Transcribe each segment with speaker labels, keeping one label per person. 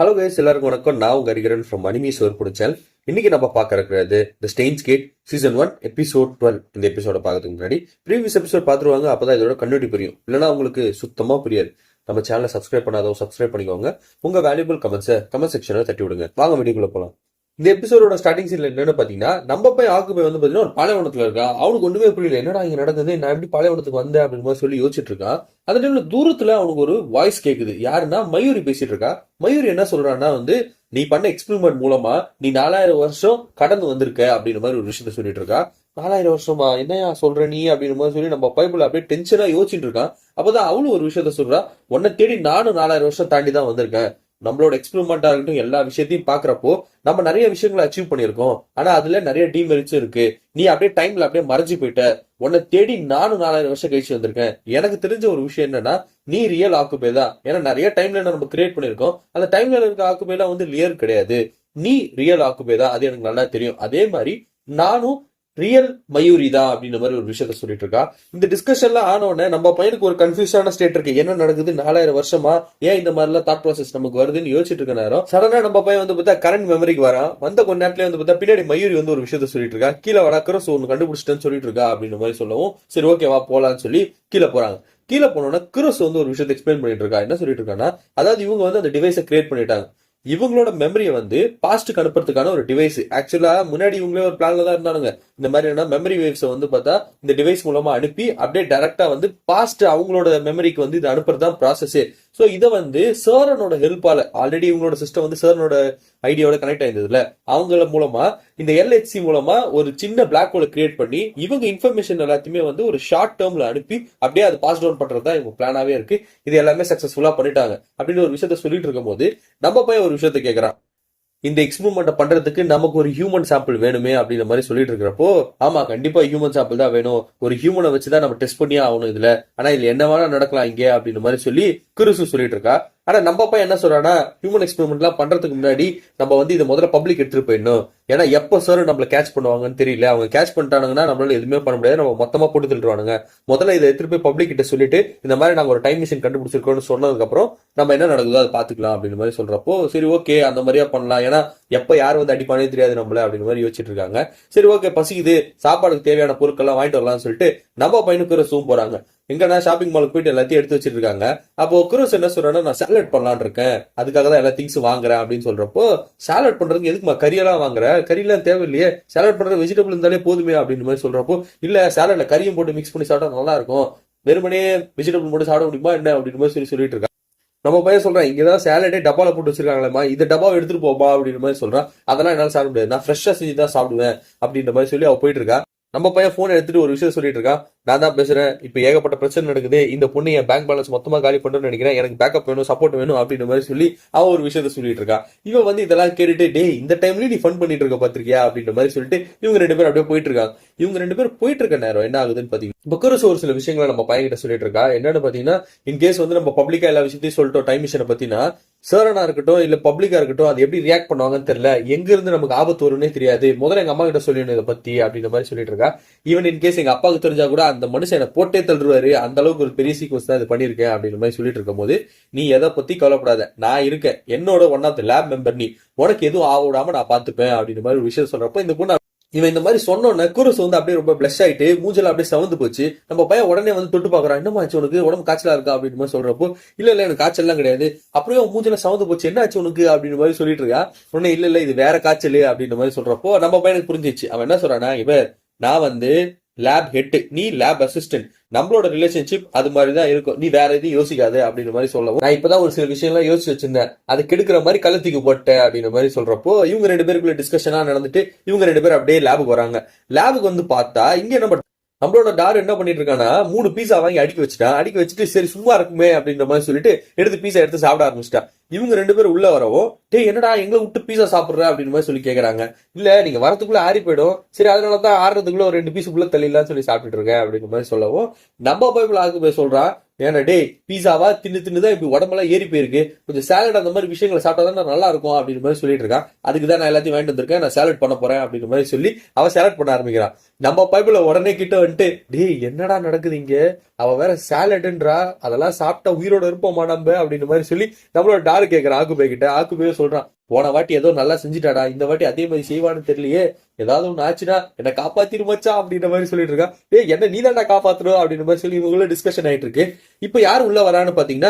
Speaker 1: Hello guys, எல்லாருக்கும் வணக்கம். நான் உங்க ஹரிகரன் ஃப்ரம் அனிமி சோர் புடிச்சல். இன்னைக்கு நம்ம பார்க்க இருக்கிறது தி ஸ்டெயின்ஸ் கேட் சீசன் 1 எபிசோட் 12. இந்த எபிசோட பார்க்கறதுக்கு முன்னாடி ப்ரீவியஸ் எபிசோட் பார்த்துருவாங்க, அப்பதான் இதோட கண்டினியூட்டி புரியும். இல்லைன்னா உங்களுக்கு சுத்தமா புரியாது. நம்ம சேனலை சப்ஸ்கிரைப் பண்ணாதவங்க சப்ஸ்கிரைப் பண்ணிக்கோங்க. உங்க வேல்யூபிள் கமெண்ட்ஸை கமெண்ட் செக்ஷன்ல தட்டி விடுங்க. வாங்க வீடியோக்குள்ள போலாம். இந்த எபிசோட ஸ்டார்டிங் சீன்ல என்னன்னு பாத்தீங்கன்னா, நம்ம போய் ஆக்குபை வந்து பாத்தீங்கன்னா ஒரு பாலைவனத்துல இருக்கா. அவனுக்கு ஒண்ணுமே புரியல, என்னடா இங்க நடந்தது, நான் எப்படி பாலைவனத்துக்கு வந்தேன் அப்படின்னு சொல்லி யோசிச்சுட்டு இருக்கான். அந்த டைம்ல தூரத்துல அவனுக்கு ஒரு வாய்ஸ் கேக்குது. யாருன்னா மயூரி பேசிட்டு இருக்கா. மயூரி என்ன சொல்றான்னா வந்து, நீ பண்ண எக்ஸ்பெரிமெண்ட் மூலமா நீ 4000 வருஷம் கடந்து வந்திருக்க அப்படின்ற மாதிரி ஒரு விஷயத்த சொல்லிட்டு இருக்கா. 4000 வருஷமா என்னையா சொல்ற நீ அப்படின்னு மாதிரி சொல்லி நம்ம பைபிள் அப்படியே டென்ஷனா யோசிச்சுட்டு இருக்கான். அப்பதான் அவளும் ஒரு விஷயத்த சொல்றா, உன்னை தேடி நானும் 4000 வருஷம் தாண்டி தான் வந்திருக்கேன். நம்மளோட எக்ஸ்பெரிமெண்டா இருக்கட்டும், எல்லா விஷயத்தையும் பாக்குறப்போ நம்ம நிறைய விஷயங்களை அச்சீவ் பண்ணிருக்கோம். ஆனா அதுல நிறைய டீமெரிட்ஸும் இருக்கு. நீ அப்படியே டைம்ல அப்படியே மறைஞ்சு போயிட்ட. உன்னை தேடி நானும் 4000 வருஷம் கழிச்சு வந்திருக்கேன். எனக்கு தெரிஞ்ச ஒரு விஷயம் என்னன்னா, நீ ரியல் ஆக்குபே தான். ஏன்னா நிறைய டைம்ல நம்ம கிரியேட் பண்ணிருக்கோம். அந்த டைம்ல இருக்க ஆக்குபேலாம் வந்து லியர் கிடையாது. நீ ரியல் ஆக்குபே தான், அது எனக்கு நல்லா தெரியும். அதே மாதிரி நானும் ரியல் மயூரி தான் அப்படின்ற மாதிரி ஒரு விஷயத்த சொல்லிட்டு இருக்கா. இந்த டிஸ்கஷன்ல ஆனோடனே நம்ம பையனுக்கு ஒரு கன்ஃபியூஷனான ஸ்டேட் இருக்கு. என்ன நடக்குது, 4000 வருஷமா ஏன் இந்த மாதிரி எல்லாம் தாட் ப்ராசஸ் நமக்கு வருதுன்னு யோசிச்சுட்டு இருக்க நேரம் சடனா நம்ம பையன் வந்து பார்த்தா கரண்ட் மெமரிக்கு வரான். வந்த கொஞ்ச நேரத்துல வந்து பார்த்தா பின்னாடி மயூரி வந்து ஒரு விஷயத்த சொல்லிட்டு இருக்கா. கீழே வடக்கிறோம் ஒன்னு கண்டுபிடிச்சிட்டேன்னு சொல்லிட்டு இருக்கா அப்படின்ற மாதிரி சொல்லவும், சரி ஓகேவா போலான்னு சொல்லி கீழே போறாங்க. கீழே போனோன்னா கிரோஸ் வந்து ஒரு விஷயத்தை எக்ஸ்பிளைன் பண்ணிட்டு இருக்கா. என்ன சொல்லிட்டு இருக்கான்னா, அதாவது இவங்க வந்து அந்த டிவைஸை கிரியேட் பண்ணிட்டாங்க. இவங்களோட மெமரியை வந்து பாஸ்ட்டுக்கு அனுப்புறதுக்கான ஒரு டிவைஸ். ஆக்சுவலா முன்னாடி இவங்களே ஒரு பிளான்ல தான் இருந்தானுங்க. இந்த மாதிரி மெமரி வேவ்ஸ் வந்து பார்த்தா இந்த டிவைஸ் மூலமா அனுப்பி அப்படியே டைரக்டா வந்து பாஸ்ட் அவங்களோட மெமரிக்கு வந்து இது அனுப்புறதுதான் ப்ராசஸே. சோ இதை வந்து சர்னோட ஹெல்ப்பால, ஆல்ரெடி இவங்களோட சிஸ்டம் வந்து சர்னோட ஐடியாவோட கனெக்ட் ஆயிருந்ததுல, அவங்கள மூலமா இந்த எல்ஹெச்சி மூலமா ஒரு சின்ன பிளாக் ஹோலை கிரியேட் பண்ணி இவங்க இன்ஃபர்மேஷன் எல்லாத்தையுமே வந்து ஒரு ஷார்ட் டேர்ம்ல அனுப்பி அப்படியே அது பாஸ் டவுன் பண்றதுதான் இவங்க பிளானாவே இருக்கு. இது எல்லாமே சக்சஸ்ஃபுல்லா பண்ணிட்டாங்க அப்படின்னு ஒரு விஷயத்த சொல்லிட்டு இருக்கும் போது நம்ம போய் ஒரு விஷயத்த கேட்கறான். இந்த எக்ஸ்பெரிமெண்ட் பண்றதுக்கு நமக்கு ஒரு ஹியூமன் சாம்பிள் வேணுமே அப்படின்ற மாதிரி சொல்லிட்டு இருக்கிறப்போ, ஆமா கண்டிப்பா ஹியூமன் சாம்பிள் தான் வேணும். ஒரு ஹியூமனை வச்சுதான் நம்ம டெஸ்ட் பண்ணியே ஆகணும் இதுல. ஆனா இதுல என்ன வேணா நடக்கலாம் இங்கே அப்படின்ற மாதிரி சொல்லி குருசு சொல்லிட்டு இருக்கா. ஆனா நம்ம பையன் என்ன சொல்றானா, ஹியூமன் எக்ஸ்பெரிமெண்ட் எல்லாம் பண்றதுக்கு முன்னாடி நம்ம வந்து இதை முதல்ல பப்ளிக் எடுத்துட்டு போயிடணும். ஏன்னா எப்ப சார் நம்மள கேட்ச் பண்ணுவாங்கன்னு தெரியல. அவங்க கேட்ச் பண்ணிட்டானுங்கன்னா நம்மளால எதுவுமே பண்ண முடியாது, நம்ம மொத்தமா போட்டு தள்ளிடுவானுங்க. முதல்ல இதை எடுத்துட்டு போய் பப்ளிக் கிட்ட சொல்லிட்டு இந்த மாதிரி நாங்க ஒரு டைம் மிஷின் கண்டுபிடிச்சிருக்கோம்னு சொன்னதுக்கு அப்புறம் நம்ம என்ன நடக்குதோ அதை பாத்துக்கலாம் அப்படின்னு மாதிரி சொல்றப்போ, சரி ஓகே அந்த மாதிரியா பண்ணலாம். ஏன்னா எப்ப யார் வந்து அடிப்பானே தெரியாது நம்மள அப்படின்னு மாதிரி யோசிச்சுட்டு இருக்காங்க. சரி ஓகே, பசிக்குது, சாப்பாடுக்கு தேவையான பொருட்கள் எல்லாம் வாங்கிட்டு வரலாம்னு சொல்லிட்டு நம்ம பையனுக்கு சூம் போறாங்க. எங்கன்னா ஷாப்பிங் மாலுக்கு போயிட்டு எல்லாத்தையும் எடுத்து வச்சிட்டு இருக்காங்க. அப்போ குரோஸ் என்ன சொல்றான்னா, நான் சாலட் பண்ணலான் இருக்கேன், அதுக்காக தான் எல்லா திங்ஸ் வாங்குறேன் அப்படின்னு சொல்றப்போ, சாலட் பண்றதுக்கு எதுக்குமா கறியெல்லாம் வாங்குற, கறியெல்லாம் தேவையில்லையே, சாலட் பண்றது வெஜிடபிள் இருந்தாலே போதுமே அப்படின்னு மாதிரி சொல்றப்போ, இல்ல சாலட்ல கறியும் போட்டு மிக்ஸ் பண்ணி சாப்பிட்டா நல்லா இருக்கும், வெறுமனே வெஜிடபிள் போட்டு சாப்பிட முடியுமா என்ன அப்படின்னு மாதிரி சொல்லிட்டு இருக்காங்க. நம்ம பையன் சொல்றான், இங்கதான் சாலடே டப்பால போட்டு வச்சிருக்காங்களேமா, இந்த டப்பாவை எடுத்துட்டு போமா அப்படின்ற மாதிரி சொல்றான். அதெல்லாம் என்னால சாப்பிட முடியாது, நான் ஃப்ரெஷ்ஷா செஞ்சு தான் சாப்பிடுவேன் அப்படின்ற மாதிரி சொல்லி அவ போயிட்டு இருக்கா. நம்ம பையன் போன் எடுத்துட்டு ஒரு விஷயம் சொல்லிட்டு இருக்கான். நான் தான் பேசுறேன், இப்ப ஏகப்பட்ட பிரச்சனை நடக்குது, இந்த பொண்ணு என் பேங்க் பேலன்ஸ் மொத்தமா காலி பண்றேன்னு நினைக்கிறேன், எனக்கு பேக்கப் வேணும், சப்போர்ட் வேணும் அப்படின்ற மாதிரி சொல்லி அவ ஒரு விஷயத்த சொல்லிட்டு இருக்கா. இவன் வந்து இதெல்லாம் கேட்டுட்டு, டே இந்த டைம்லயும் நீ ஃபன் பண்ணிட்டு இருக்க பாத்திருக்கியா அப்படின்ற மாதிரி சொல்லிட்டு இவங்க ரெண்டு பேரும் அப்படியே போயிட்டு இருக்காங்க. இவங்க ரெண்டு பேரும் போயிட்டு இருக்க நேரம் என்ன ஆகுதுன்னு பாத்தீங்கன்னா, பக்கரஸ் ஒரு சில விஷயங்களை நம்ம பையன் கிட்ட சொல்லிட்டு இருக்கா. என்னன்னு பாத்தீங்கன்னா, இன்கேஸ் வந்து நம்ம பப்ளிக்கா எல்லா விஷயத்தையும் சொல்லிட்டோம் டைம் மிஷினை பத்தினா, சரனா இருக்கட்டும் இல்ல பப்ளிக்கா இருக்கட்டும், அது எப்படி ரியாக்ட் பண்ணுவாங்கன்னு தெரியல, எங்க இருந்து நமக்கு ஆபத்து வரும்னே தெரியாது, முதல்ல எங்க அம்மா கிட்ட சொல்லணும் இதை பத்தி அப்படின்ற மாதிரி சொல்லிட்டு இருக்கா. ஈவன் இன்கேஸ் எங்க அப்பாவுக்கு தெரிஞ்சா கூட அந்த மனுஷன் என்ன போட்டே தள்ளுவாரு, அந்த அளவுக்கு ஒரு பெரிய சீக்வன்ஸ் தான் இது பண்ணிருக்கேன் அப்படின்ற மாதிரி சொல்லிட்டு இருக்கும் போது, நீ எதை பத்தி கவலைப்படாத, நான் இருக்கேன், என்னோட one of the lab member, நீ உனக்கு எதுவும் ஆவிடாம நான் பாத்துப்பேன் அப்படின்ற மாதிரி ஒரு விஷயம் சொல்றப்போ, இந்த பொண்ணு இவன் இந்த மாதிரி சொன்னோன்னே குருஸ் வந்து அப்படியே ரொம்ப பிளஷ் ஆயிட்டு மூஞ்சல அப்படியே சவந்து போச்சு. நம்ம பையன் உடனே வந்து தொட்டு பாக்குறான், என்னமா ஆச்சு உனக்கு, உடம்பு காய்ச்சலா இருக்கா அப்படின்னு மாதிரி சொல்றப்போ, இல்ல எனக்கு காய்ச்சல் எல்லாம் கிடையாது, அப்படியே மூஞ்சல சவந்து போச்சு, என்ன ஆச்சு உனக்கு அப்படின்னு மாதிரி சொல்லிட்டு இருக்கா. உடனே இல்ல இது வேற காய்ச்சல் அப்படின்ற மாதிரி சொல்றப்போ நம்ம பையனுக்கு புரிஞ்சிச்சு. அவன் என்ன சொல்றானா, இவ நான் வந்து லேப் ஹெட், நீ லேப் அசிஸ்டன்ட், நம்மளோட ரிலேஷன்ஷிப் அது மாதிரிதான் இருக்கும், நீ வேற எதையும் யோசிக்காது அப்படின்ற மாதிரி சொல்லவும், நான் இப்பதான் ஒரு சில விஷயம்லாம் யோசிச்சு வச்சிருந்தேன், அதை கெடுக்கிற மாதிரி கழுத்துக்கு போட்டேன் அப்படின்ற மாதிரி சொல்றப்போ, இவங்க ரெண்டு பேருக்குள்ள டிஸ்கஷனா நடந்துட்டு இவங்க ரெண்டு பேரும் அப்படியே லேபுக்கு வராங்க. லேபுக்கு வந்து பார்த்தா இங்க என்ன நம்மளோட டார் என்ன பண்ணிட்டு இருக்கானா, 3 பீஸா வாங்கி அடுக்கி வச்சுட்டு சரி சும்மா இருக்குமே அப்படின்ற மாதிரி சொல்லிட்டு எடுத்து பீஸா எடுத்து சாப்பிட ஆரம்பிச்சிட்டா. இவங்க ரெண்டு பேரும் உள்ள வரவும், டே என்னடா எங்களை விட்டு பீஸா சாப்பிடுற அப்படின்னு மாதிரி சொல்லி கேக்குறாங்க. இல்ல நீங்க வரதுக்குள்ள ஆறி போயிடும், சரி அதனாலதான் ஆறுறதுக்குள்ள ஒரு 2 பீஸுக்குள்ள தள்ளிடலாம் சொல்லி சாப்பிட்டுட்டு இருக்கேன் அப்படின்ற மாதிரி சொல்லவும், நம்ம பைபிள் ஆக்கு போய் சொல்றான், ஏன்னா டே பீஸாவா தின்னுதான் இப்படி உடம்பெல்லாம் ஏறி போயிருக்கு, கொஞ்சம் சாலட் அந்த மாதிரி விஷயங்களை சாப்பிட்டா நல்லா இருக்கும் அப்படின்னு மாதிரி சொல்லிட்டு இருக்கான். அதுக்கு தான் நான் எல்லாத்தையும் வாங்கிட்டு வந்திருக்கேன், நான் சாலட் பண்ண போறேன் அப்படின்ற மாதிரி சொல்லி அவன் சாலட் பண்ண ஆரம்பிக்கிறான். நம்ம பைபிள உடனே கிட்ட வந்துட்டு, டே என்னடா நடக்குது இங்க, அவ வேற சாலட்ன்றா, அதெல்லாம் சாப்பிட்டா உயிரோட இருப்போமா நம்ம அப்படின்னு மாதிரி சொல்லி நம்மளோட டாரு கேட்கறான் ஆக்குபே கிட்ட. ஆக்குபே சொல்றான், போன வாட்டி ஏதோ நல்லா செஞ்சுட்டாடா, இந்த வாட்டி அதே மாதிரி செய்வான்னு தெரியலையே, ஏதாவது ஒண்ணு ஆச்சுன்னா என்ன காப்பாத்திரு மச்சான் அப்படின்ற மாதிரி சொல்லிட்டு இருக்கா. என்ன நீ தான்டா காப்பாத்தணும் அப்படின்ற மாதிரி சொல்லி இவங்களும் டிஸ்கஷன் ஆயிட்டு இருக்கு. இப்ப யார் உள்ள வரான்னு பாத்தீங்கன்னா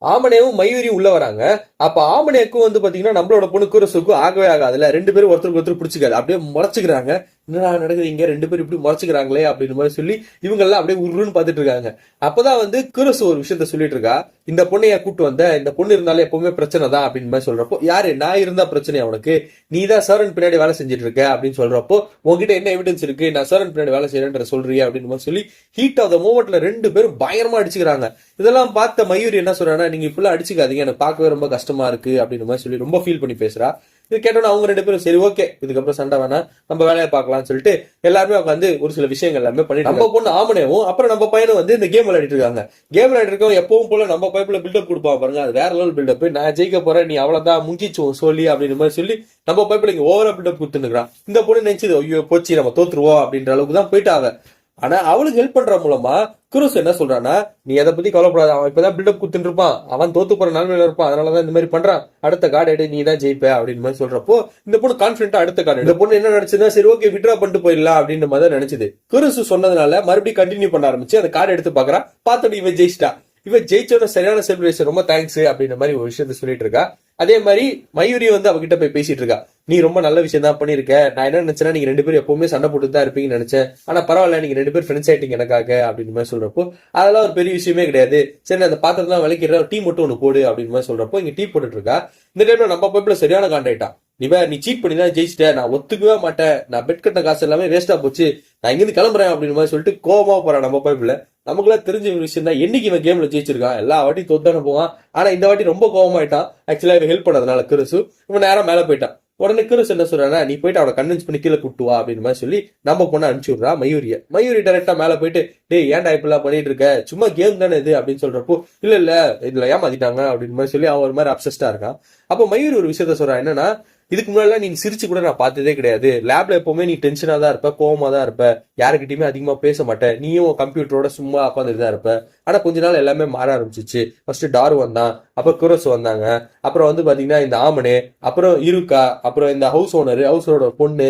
Speaker 1: ஆமனேவும் மயூரியும் உள்ள வராங்க. அப்ப ஆமனேக்கும் வந்து பாத்தீங்கன்னா நம்மளோட பொண்ணு குரசுக்கும் ஆகவே ஆகாதுல, ரெண்டு பேரும் ஒருத்தருக்கு ஒருத்தர் பிடிச்சிக்காது, அப்படியே முறைச்சுக்கிறாங்க. என்னடா நடக்குது இங்க, ரெண்டு பேரும் இப்படி முறைச்சுக்கிறாங்களே அப்படின்னு மாதிரி சொல்லி இவங்க எல்லாம் அப்படியே உருன்னு பாத்துட்டு இருக்காங்க. அப்பதான் வந்து குரசு ஒரு விஷயத்த சொல்லிட்டு இருக்கா, இந்த பொண்ணைய கூட்டு வந்த, இந்த பொண்ணு இருந்தாலும் எப்பவுமே பிரச்சனை தான் அப்படின்னு மாதிரி சொல்றப்போ, யாரு நான் இருந்தா பிரச்சனை அவனுக்கு, நீ தான் சரண் பின்னாடி வேலை செஞ்சுட்டு இருக்க அப்படின்னு சொல்றப்போ, உங்ககிட்ட என்ன எவிடன்ஸ் இருக்கு நான் சரண் பின்னாடி வேலை செய்யறேன்ற சொல்றியா அப்படின்னு மாதிரி சொல்லி ஹீட் ஆஃப் த மூமெண்ட்ல ரெண்டு பேரும் பயங்கரமா அடிச்சுக்கிறாங்க. இதெல்லாம் பார்த்த மயூரி என்ன சொல்றாங்கன்னா, நீங்க இப்பெல்லாம் அடிச்சுக்காதீங்க, எனக்கு பார்க்கவே ரொம்ப கஷ்டமா இருக்கு அப்படின்னு மாதிரி சொல்லி ரொம்ப ஃபீல் பண்ணி பேசுறா. இது கேட்டோன்னா அவங்க ரெண்டு பேரும் சரி ஓகே இதுக்கப்புறம் சண்டை வேணாம், நம்ம வேலையை பார்க்கலாம்னு சொல்லிட்டு எல்லாருமே உட்காந்து ஒரு சில விஷயங்கள் எல்லாமே பண்ணிட்டு நம்ம பொண்ணு ஆமனேவும் அப்புறம் நம்ம பையனும் வந்து இந்த கேம் விளையாடிட்டு இருக்காங்க. கேம் விளையாடிட்டு இருக்கோம் எப்பவும் போல நம்ம பைப்ல பில்டப் கொடுப்பான் பாருங்க, அது வேற லெவல் பில்டப். நான் ஜெயிக்க போறேன், நீ அவ்வளவுதான் முங்கிச்சு சொல்லி அப்படின்னு மாதிரி சொல்லி நம்ம பைப்ல இங்க ஓவரா பில்டப் கொடுத்துருக்கான். இந்த பொண்ணு நினைச்சது ஐயோ போச்சு நம்ம தோத்துருவோம் அப்படின்ற அளவுக்கு தான் போயிட்டாங்க. ஆனா அவளுக்கு ஹெல்ப் பண்ற மூலமா குருஸ் என்ன சொல்றான்னா, நீ எதை பத்தி கவலைப்படாத, அவன் இப்பதான் பில்டப் கொடுத்துட்டு இருப்பான், அவன் தோத்து போற நிலைமையில இருப்பான், அதனாலதான் இந்த மாதிரி பண்றான், அடுத்த கார்டு எடு, நீ தான் ஜெயிப்ப அப்படின்னு மாதிரி சொல்றப்போ இந்த பொண்ணு கான்பிடண்டா அடுத்த கார்டு. இந்த பொண்ணு என்ன நினைச்சதுன்னா சரி ஓகே விட்ரா பண்ணிட்டு போயிடலாம் அப்படின்ற மாதிரி நினைச்சது. குருஸ் சொன்னதுனால மறுபடியும் கண்டினியூ பண்ண ஆரம்பிச்சு அந்த கார்டு எடுத்து பாக்குறா. பார்த்தோம் இவன் ஜெயிச்சிட்டா. இவன் ஜெயிச்சோட சரியான செலிப்ரேஷன், ரொம்ப தேங்க்ஸ் அப்படின்ற மாதிரி ஒரு விஷயத்த சொல்லிட்டு இருக்கா. அதே மாதிரி மயூரி வந்து அவகிட்ட போய் பேசிட்டு இருக்கா, நீ ரொம்ப நல்ல விஷயம் தான் பண்ணிருக்க, நான் என்ன நினைச்சேன்னா நீங்க ரெண்டு பேரும் எப்பவுமே சண்டை போட்டு தான் இருப்பீங்கன்னு நினைச்சேன், ஆனா பரவாயில்ல நீங்க ரெண்டு பேரும் ஃப்ரெண்ட்ஸ் ஆயிட்டீங்க எனக்காக அப்படின்னு மாதிரி சொல்றப்போ, அதெல்லாம் ஒரு பெரிய விஷயமே கிடையாது, சரி அந்த பாத்திரம்லாம் விளக்கிற டீ மட்டும் ஒண்ணு போடு அப்படின்னு மாதிரி சொல்றப்போ இங்க டீ போட்டுட்டு இருக்கா. இந்த டைம்ல நம்ம பைப்ல சரியான காண்டாயிட்டா, நீ சீட் பண்ணி தான் ஜெயிச்சிட்ட, நான் ஒத்துக்கவே மாட்டேன், நான் பெட் கட்டின காசு எல்லாமே வேஸ்டா போச்சு, நான் இங்கிருந்து கிளம்புறேன் அப்படின்னு மாதிரி சொல்லிட்டு கோவமா போறான் நம்ம பைப்ல. நமக்குலாம் தெரிஞ்ச ஒரு விஷயம் தான், என்னைக்கு இவன் கேம்ல ஜெயிச்சிருக்கான், எல்லா வாட்டி தோத்தானு போவான், ஆனா இந்த வாட்டி ரொம்ப கோவமாயிட்டான். ஆக்சுவலா இவன் ஹெல்ப் பண்ணதுனால குருசு இவன் நேரம் மேல போயிட்டான். உடனே குருஸ் என்ன சொல்றானா, நீ போயிட்டு அவனை கன்வின்ஸ் பண்ணி கீழே கூட்டு வா அப்படின்னு மாதிரி சொல்லி நம்ம பொண்ணை அனுப்பிச்சு விடுறா மயூரிய. மயூரி டைரக்டா மேல போயிட்டு டேய் ஏன்டா இப்பெல்லாம் பண்ணிட்டு இருக்க, சும்மா கேம் தானே இது அப்படின்னு சொல்றப்போ, இல்ல இதுல ஏமாத்திட்டாங்க அப்படின்னு மாதிரி சொல்லி அவன் ஒரு மாதிரி அப்சஸ்டா இருக்கான். அப்போ மயூரி ஒரு விஷயத்த சொல்றான், என்னன்னா இதுக்கு முன்னாடி நீ சிரிச்சு கூட நான் பார்த்ததே கிடையாது, லேப்ல எப்பவுமே நீ டென்ஷனா தான் இருப்ப, கோவமா தான் இருப்ப, யாருக்கிட்டயுமே அதிகமா பேச மாட்டேன், நீயும் கம்ப்யூட்டரோட சும்மா உட்காந்துட்டு தான் இருப்ப. ஆனா கொஞ்ச நாள் எல்லாமே மாற ஆரம்பிச்சிச்சு. ஃபர்ஸ்ட் டாரு வந்தான், அப்புறம் குரஸ் வந்தாங்க, அப்புறம் வந்து பாத்தீங்கன்னா இந்த ஆமனே, அப்புறம் இருக்கா, அப்புறம் இந்த ஹவுஸ் ஓனரோட பொண்ணு,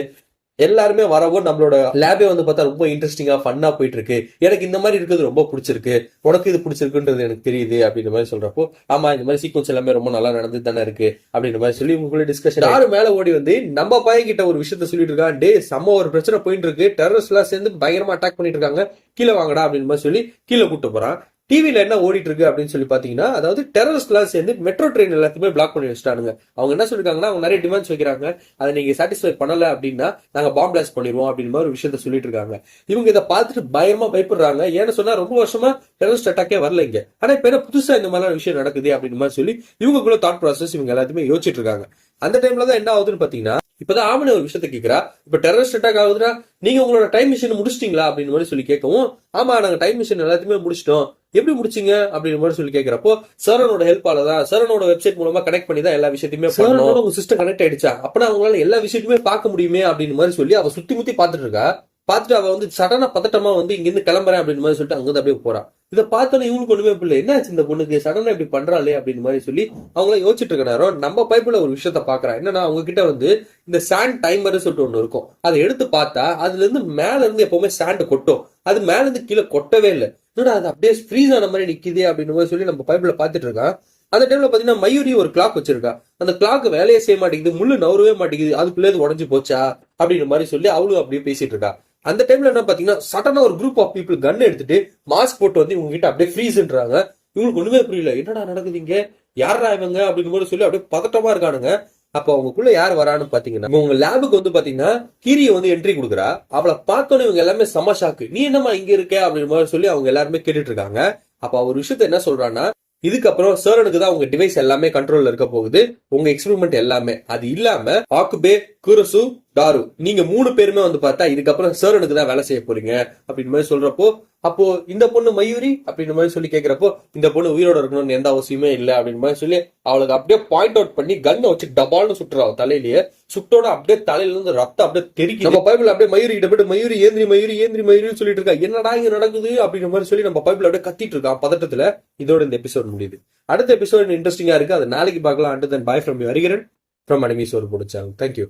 Speaker 1: எல்லாருமே வரவும் நம்மளோட லேபே வந்து பார்த்தா ரொம்ப இன்ட்ரெஸ்டிங்கா ஃபன்னா போயிட்டு இருக்கு, எனக்கு இந்த மாதிரி இருக்கிறது ரொம்ப பிடிச்சிருக்கு, உனக்கு இது பிடிச்சிருக்குன்றது எனக்கு தெரியுது அப்படின்ற மாதிரி சொல்றப்போ, ஆமா இந்த மாதிரி சீக்வன்ஸ் எல்லாமே ரொம்ப நல்லா நடந்து தானே இருக்கு அப்படின்ற மாதிரி சொல்லி உங்களுடைய டிஸ்கஷன். யாரு மேல ஓடி வந்து நம்ம பையன் கிட்ட ஒரு விஷயத்த சொல்லிட்டு இருக்கான், டே செம்ம ஒரு பிரச்சனை போயிட்டு இருக்கு, டெரரிஸ்ட் எல்லாம் சேர்ந்து பயங்கரமா அட்டாக் பண்ணிட்டு இருக்காங்க, கீழே வாங்கடா அப்படின்னு மாதிரி சொல்லி கீழே கூட்டு போறான். டிவில என்ன ஓடிட்டு இருக்கு அப்படின்னு சொல்லி பாத்தீங்கன்னா, அதாவது டெரரிஸ்ட் எல்லாம் சேர்ந்து மெட்ரோ ட்ரெயின் எல்லாத்தையுமே பிளாக் பண்ணி வச்சுட்டானுங்க. அவங்க என்ன சொல்லிருக்காங்கன்னா, அவங்க நிறைய டிமாண்ட்ஸ் வைக்கிறாங்க, அதை நீங்க சாட்டிஸ்ஃபை பண்ணல அப்படின்னா நாங்க பாம் பிளாஸ்ட் பண்ணிடுவோம் அப்படின்னு மாதிரி ஒரு விஷயத்த சொல்லிட்டு இருக்காங்க. இவங்க இதை பார்த்துட்டு பயமா பயப்படுறாங்க. ஏன்னு சொன்னா ரொம்ப வருஷமா டெரரிஸ்ட் அட்டாக்கே வரல இங்க, ஆனா இப்ப என்ன புதுசா இந்த மாதிரி விஷயம் நடக்குது அப்படின்னு மாதிரி சொல்லி இவங்களுக்குள்ள தாட் ப்ராசஸ் இவங்க எல்லாத்தையுமே யோசிச்சுட்டு இருக்காங்க. அந்த டைம்ல தான் என்ன ஆகுதுன்னு பாத்தீங்கன்னா, இப்பதான் ஆமனே ஒரு விஷயத்த கேட்கிறா, இப்ப டெரரிஸ்ட் அட்டாக் ஆகுதுன்னா நீங்க உங்களோட டைம் மிஷின் முடிச்சிட்டீங்களா அப்படின்னு மாதிரி சொல்லி கேட்கவும், ஆமா நாங்க டைம் மிஷின் எல்லாத்தையுமே முடிச்சிட்டோம், எப்படி முடிச்சிங்க அப்படின்னு மாதிரி சொல்லி கேட்கிறப்போ, சரணோட ஹெல்ப்பால தான், சரணோட வெப்சைட் மூலமா கனெக்ட் பண்ணி தான் எல்லா விஷயத்தையுமே பண்ணோம், உங்க சிஸ்டம் கனெக்ட் ஆயிடுச்சா, அப்பனா அவங்களால எல்லா விஷயத்தையுமே பார்க்க முடியுமே அப்படின்னு மாதிரி சொல்லி அவ சுத்தி முத்தி பாத்துட்டு இருக்கா. பார்த்துட்டு அவ வந்து சடனா பதட்டமா வந்து இங்க இருந்து கிளம்புறேன் அப்படின்னு மாதிரி சொல்லிட்டு அங்கிருந்து அப்படியே போறான். இதை பார்த்தோன்னே இவங்களுக்கு ஒண்ணுமே பிள்ளை, என்ன ஆச்சு இந்த பொண்ணுக்கு சடனா இப்படி பண்றாளே அப்படின்னு மாதிரி சொல்லி அவங்கள யோசிச்சுட்டு இருக்க நேரம் நம்ம பைப்புல ஒரு விஷயத்த பாக்குறான். என்னன்னா அவங்க கிட்ட வந்து இந்த சாண்ட் டைமர் சொல்லிட்டு ஒண்ணு இருக்கும், அதை எடுத்து பார்த்தா அதுல இருந்து மேல இருந்து எப்பவுமே சாண்ட் கொட்டும், அது மேல இருந்து கீழே கொட்டவே இல்லை, என்னடா அது அப்படியே ஃப்ரீஸ் ஆன மாதிரி நிக்குதே அப்படின்னு மாதிரி சொல்லி நம்ம பைப்புல பாத்துட்டு இருக்கான். அந்த டைம்ல பாத்தீங்கன்னா மயூரி ஒரு கிளாக் வச்சிருக்கா, அந்த கிளாக் வேலையே செய்ய மாட்டேங்குது, முள்ளு நவரவே மாட்டேங்குது, அதுக்குள்ளே உடஞ்சு போச்சா அப்படின்னு மாதிரி சொல்லி அவளும் அப்படியே பேசிட்டு இருக்கா. அந்த டைம்ல என்ன பாத்தீங்கன்னா சடனா ஒரு குரூப் ஆஃப் பீப்புள் கன் எடுத்துட்டு மாஸ்க் போட்டு வந்து இவங்க கிட்ட அப்படியே ஃப்ரீஸ்ன்றாங்க. இவங்களுக்கு ஒண்ணுமே புரியல, என்னடா நடக்குது இங்க, யாரா இவங்க அப்படின்னு கூட சொல்லி அப்படியே பதட்டமா இருக்கானுங்க. அப்ப அவங்களுக்குள்ள யார் வரான்னு பாத்தீங்கன்னா, உங்க லேபுக்கு வந்து பாத்தீங்கன்னா கீரிய வந்து என்ட்ரி கொடுக்குறா. அவளை பார்த்தோன்னே இவங்க எல்லாமே செம ஷாக்கு, நீ என்னமா இங்க இருக்க அப்படின்னு மாதிரி சொல்லி அவங்க எல்லாருமே கேட்டுட்டு இருக்காங்க. அப்ப ஒரு விஷயத்த என்ன சொல்றான்னா, இதுக்கப்புறம் சரணுக்கு தான் உங்க டிவைஸ் எல்லாமே கண்ட்ரோல்ல இருக்க போகுது, உங்க எக்ஸ்பெரிமெண்ட் எல்லாமே, அது இல்லாம ஆக்குபே, குருசு, டாரு நீங்க 3 பேருமே வந்து பார்த்தா இதுக்கப்புறம் சரணுக்கு தான் வேலை செய்ய போறீங்க அப்படின்னு மாதிரி சொல்றப்போ, அப்போ இந்த பொண்ணு மயூரி அப்படின்ற மாதிரி சொல்லி கேட்கிறப்போ இந்த பொண்ணு உயிரோட இருக்கணும்னு எந்த அவசியமே இல்லை அப்படின்னு மாதிரி சொல்லி அவளுக்கு அப்படியே பாயிண்ட் அவுட் பண்ணி கன்னை வச்சு டபால்னு சுட்டுறா தலையிலேயே. சுட்டோட அப்படியே தலையில இருந்து ரத்தம் அப்படியே தெரிக்கி. நம்ம பைபிள் அப்படியே மயூரி கிட்ட போயிட்டு மயூரி ஏந்திரி மயூரி ஏந்திரி மயூரின்னு சொல்லிட்டு இருக்கா. என்னடா இங்க நடக்குது அப்படின்ற மாதிரி சொல்லி நம்ம பைபிள் அப்படியே கத்திட்டு இருக்கான் பதட்டத்துல. இதோட இந்த எபிசோட் முடியுது. அடுத்த எபிசோட் இன்ட்ரெஸ்டிங்கா இருக்கு, அது நாளைக்கு பார்க்கலாம். And then bye from you Hariharan from anime சோறு போடு சேனல். தேங்க்யூ.